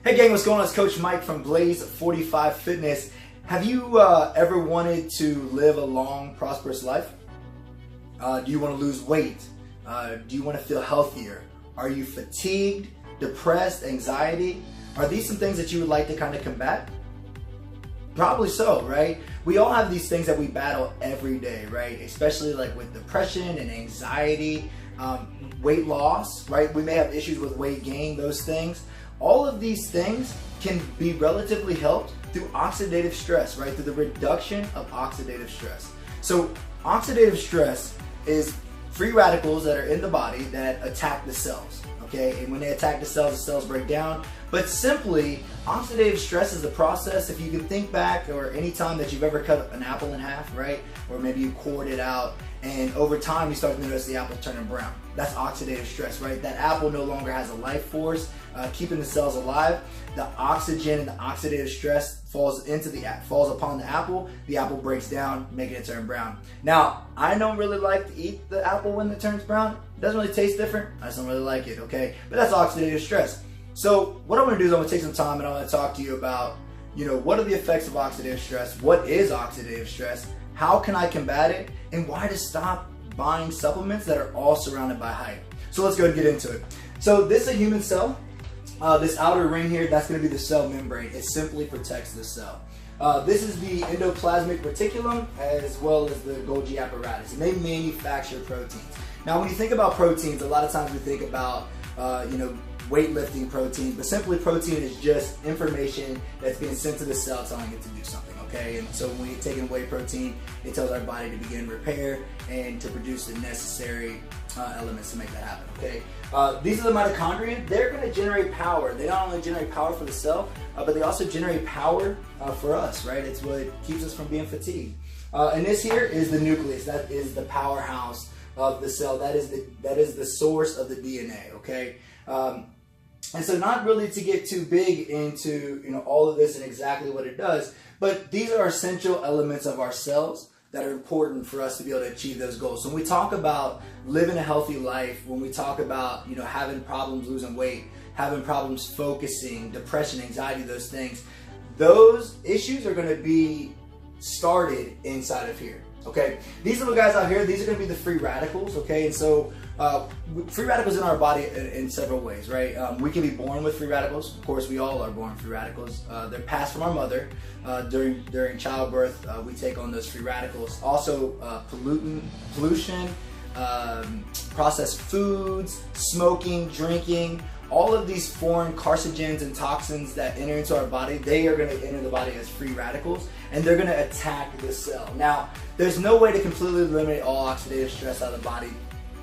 Hey gang, what's going on? It's Coach Mike from Blaze 45 Fitness. Have you ever wanted to live a long, prosperous life? Do you want to lose weight? Do you want to feel healthier? Are you fatigued, depressed, anxiety? Are these some things that you would like to kind of combat? Probably so, right? We all have these things that we battle every day, right? Especially like with depression and anxiety, weight loss, right? We may have issues with weight gain, those things. All of these things can be relatively helped through oxidative stress, right? Through the reduction of oxidative stress. So oxidative stress is free radicals that are in the body that attack the cells, okay? And when they attack the cells break down. But simply, oxidative stress is a process. If you can think back, or any time that you've ever cut an apple in half, right? Or maybe you cored it out, and over time you start to notice the apple turning brown. That's oxidative stress, right? That apple no longer has a life force keeping the cells alive. The oxygen and the oxidative stress falls upon the apple breaks down, making it turn brown. Now, I don't really like to eat the apple when it turns brown. It doesn't really taste different. I just don't really like it, okay? But that's oxidative stress. So what I'm gonna do is I'm gonna take some time and I'm gonna talk to you about, what are the effects of oxidative stress? What is oxidative stress? How can I combat it? And why to stop buying supplements that are all surrounded by hype. So let's go and get into it. So this is a human cell. This outer ring here, that's going to be the cell membrane. It simply protects the cell. This is the endoplasmic reticulum as well as the Golgi apparatus, and they manufacture proteins. Now when you think about proteins, a lot of times we think about weightlifting proteins, but simply protein is just information that's being sent to the cell telling it to do something, okay? And so when you're taking away protein, it tells our body to begin repair and to produce the necessary elements to make that happen, okay? These are the mitochondria. They're going to generate power. They not only generate power for the cell, but they also generate power for us, right? It's what keeps us from being fatigued. And this here is the nucleus. That is the powerhouse of the cell. That is the source of the DNA, okay? And so not really to get too big into all of this and exactly what it does, but these are essential elements of our cells that are important for us to be able to achieve those goals. So when we talk about living a healthy life, when we talk about having problems losing weight, having problems focusing, depression, anxiety, those things, those issues are going to be started inside of here. Okay, these little guys out here, these are going to be the free radicals. Okay, and so free radicals in our body in several ways, right? We can be born with free radicals. Of course, we all are born with free radicals. They're passed from our mother during childbirth. We take on those free radicals. Also, pollution, processed foods, smoking, drinking. All of these foreign carcinogens and toxins that enter into our body, they are going to enter the body as free radicals, and they're going to attack the cell. Now, there's no way to completely eliminate all oxidative stress out of the body,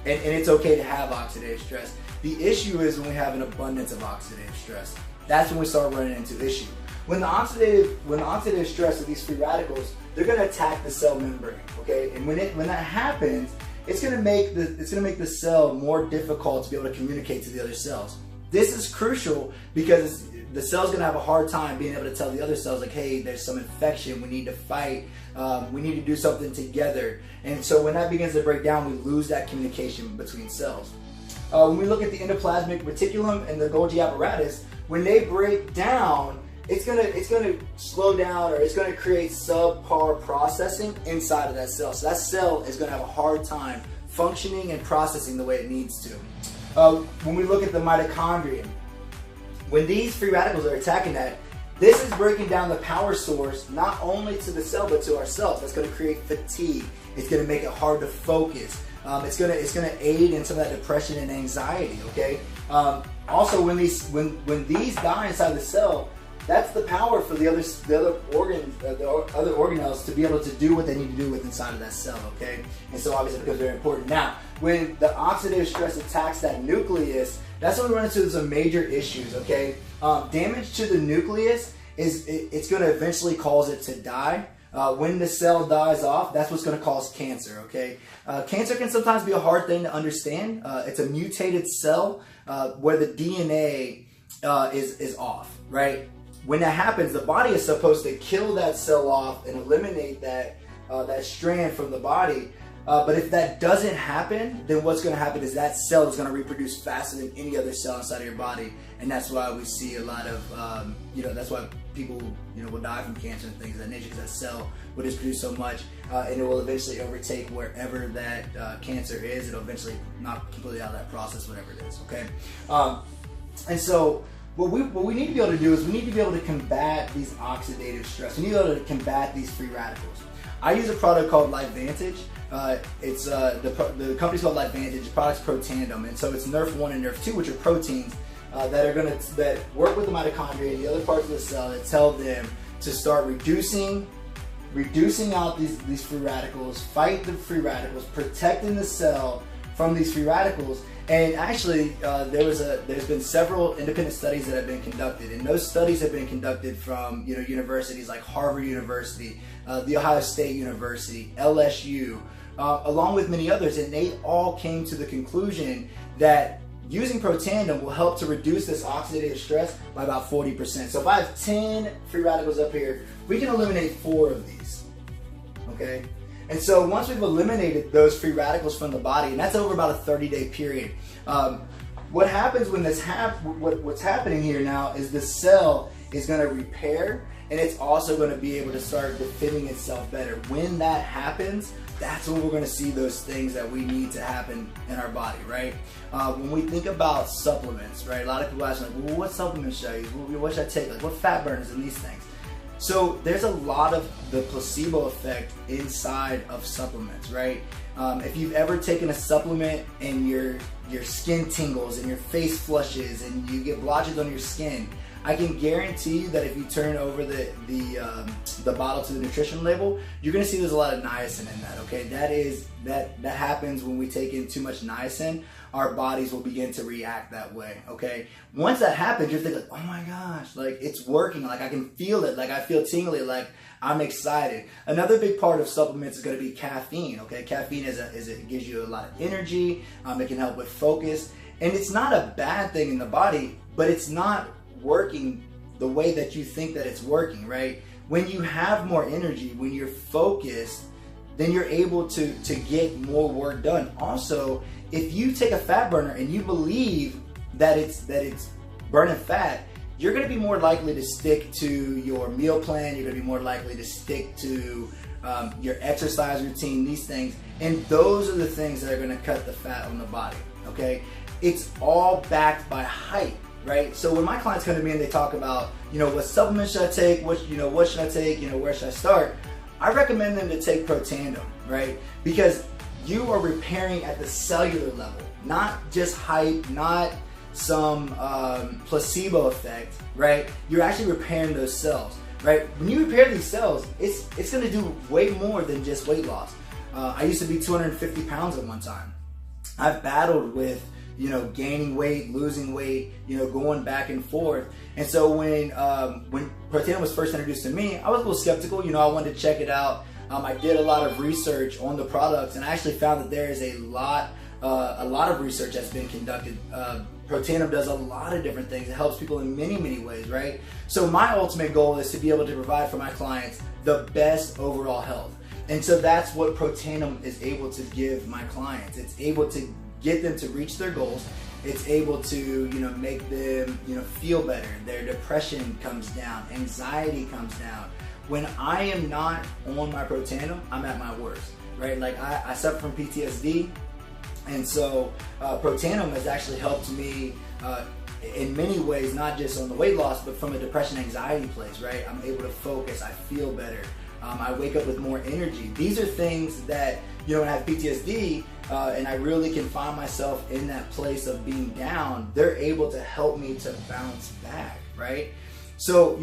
and it's okay to have oxidative stress. The issue is when we have an abundance of oxidative stress. That's when we start running into issue. When the oxidative stress of these free radicals, they're going to attack the cell membrane, okay? And when that happens, it's going to make the cell more difficult to be able to communicate to the other cells. This is crucial because the cell's going to have a hard time being able to tell the other cells, like, hey, there's some infection, we need to fight, we need to do something together. And so when that begins to break down, we lose that communication between cells. When we look at the endoplasmic reticulum and the Golgi apparatus, when they break down, it's gonna slow down, or it's gonna create subpar processing inside of that cell. So that cell is gonna have a hard time functioning and processing the way it needs to. When we look at the mitochondria, when these free radicals are attacking that, this is breaking down the power source not only to the cell but to our cells. That's going to create fatigue. It's going to make it hard to focus. It's going to aid in some of that depression and anxiety. Okay. Also, when these die inside the cell, that's the power for the other organelles to be able to do what they need to do with inside of that cell, okay? And so obviously it becomes very important. Now, when the oxidative stress attacks that nucleus, that's when we run into some major issues, okay? Damage to the nucleus it's going to eventually cause it to die. When the cell dies off, that's what's going to cause cancer, okay? Cancer can sometimes be a hard thing to understand. It's a mutated cell where the DNA is off, right? When that happens, the body is supposed to kill that cell off and eliminate that strand from the body. But if that doesn't happen, then what's going to happen is that cell is going to reproduce faster than any other cell inside of your body, and that's why we see a lot of, that's why people, will die from cancer and things of that nature, because that cell will just produce so much, and it will eventually overtake wherever that cancer is. It'll eventually knock completely out of that process, whatever it is, okay? And so what we need to be able to do is we need to be able to combat these oxidative stress. We need to be able to combat these free radicals. I use a product called LifeVantage. It's the company's called LifeVantage. The product's Protandim, and so it's Nerf1 and Nerf2, which are proteins that work with the mitochondria and the other parts of the cell that tell them to start reducing out these free radicals, fight the free radicals, protecting the cell from these free radicals. And actually, there's been several independent studies that have been conducted, and those studies have been conducted from universities like Harvard University, the Ohio State University, LSU, along with many others, and they all came to the conclusion that using Protandim will help to reduce this oxidative stress by about 40%. So if I have 10 free radicals up here, we can eliminate 4 of these, okay? And so once we've eliminated those free radicals from the body, and that's over about a 30-day period, what happens when this what's happening here now is the cell is going to repair, and it's also going to be able to start defending itself better. When that happens, that's when we're going to see those things that we need to happen in our body, right? When we think about supplements, right? A lot of people ask like, well, what supplements should I use? What should I take? Like, what fat burners and these things? So there's a lot of the placebo effect inside of supplements, right? If you've ever taken a supplement and your skin tingles and your face flushes and you get blotches on your skin, I can guarantee you that if you turn over the bottle to the nutrition label, you're going to see there's a lot of niacin in that. Okay, that happens when we take in too much niacin. Our bodies will begin to react that way. Okay, once that happens, you're thinking, oh my gosh, like it's working. Like I can feel it. Like I feel tingly. Like I'm excited. Another big part of supplements is going to be caffeine. Okay, caffeine it gives you a lot of energy. It can help with focus, and it's not a bad thing in the body, but it's not working the way that you think that it's working, right? When you have more energy, when you're focused, then you're able to get more work done. Also, if you take a fat burner and you believe that it's burning fat, you're going to be more likely to stick to your meal plan. You're going to be more likely to stick to your exercise routine, these things, and those are the things that are going to cut the fat on the body. Okay, it's all backed by hype. Right? So when my clients come to me and they talk about, what supplements should I take? What should I take? Where should I start? I recommend them to take Protandim, right? Because you are repairing at the cellular level, not just hype, not some placebo effect, right? You're actually repairing those cells, right? When you repair these cells, it's going to do way more than just weight loss. I used to be 250 pounds at one time. I've battled with gaining weight, losing weight, going back and forth. And so when Protandim was first introduced to me, I was a little skeptical. I wanted to check it out. I did a lot of research on the products, and I actually found that there is a lot of research that's been conducted. Protandim does a lot of different things. It helps people in many, many ways, right? So my ultimate goal is to be able to provide for my clients the best overall health. And so that's what Protandim is able to give my clients. It's able to get them to reach their goals. It's able to, make them, feel better. Their depression comes down. Anxiety comes down. When I am not on my Protandim, I'm at my worst, right? Like I suffer from PTSD, and so Protandim has actually helped me in many ways, not just on the weight loss, but from a depression anxiety place, right? I'm able to focus. I feel better. I wake up with more energy. These are things that, when I have PTSD, and I really can find myself in that place of being down, they're able to help me to bounce back, right? So,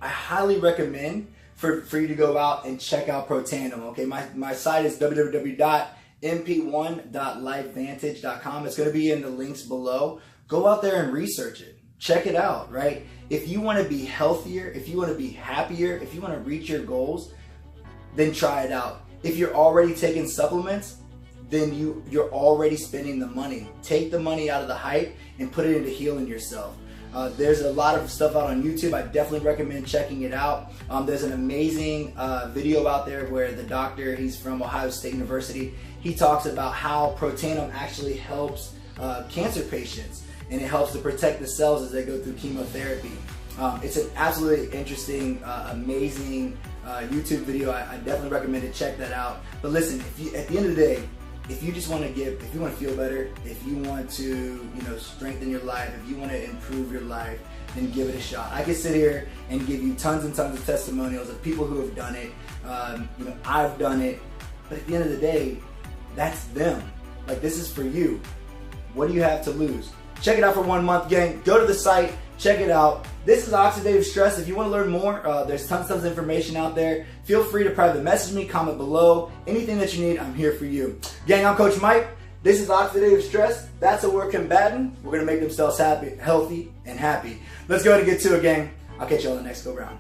I highly recommend for you to go out and check out Protandim, okay? My site is www.mp1.lifevantage.com. It's going to be in the links below. Go out there and research it. Check it out, right? If you want to be healthier, if you want to be happier, if you want to reach your goals, then try it out. If you're already taking supplements, then you're already spending the money. Take the money out of the hype and put it into healing yourself. There's a lot of stuff out on YouTube. I definitely recommend checking it out. There's an amazing video out there where the doctor, he's from Ohio State University, he talks about how Protandim actually helps cancer patients, and it helps to protect the cells as they go through chemotherapy. It's an absolutely interesting, amazing YouTube video. I definitely recommend to check that out. But listen, at the end of the day, if you just want to if you want to feel better, if you want to, strengthen your life, if you want to improve your life, then give it a shot. I could sit here and give you tons and tons of testimonials of people who have done it. I've done it, but at the end of the day, that's them. Like, this is for you. What do you have to lose? Check it out for 1 month, gang. Go to the site, check it out. This is Oxidative Stress. If you want to learn more, there's tons of information out there. Feel free to private message me, comment below. Anything that you need, I'm here for you. Gang, I'm Coach Mike. This is Oxidative Stress. That's what we're combating. We're going to make themselves happy, healthy, and happy. Let's go ahead and get to it, gang. I'll catch you on the next go round.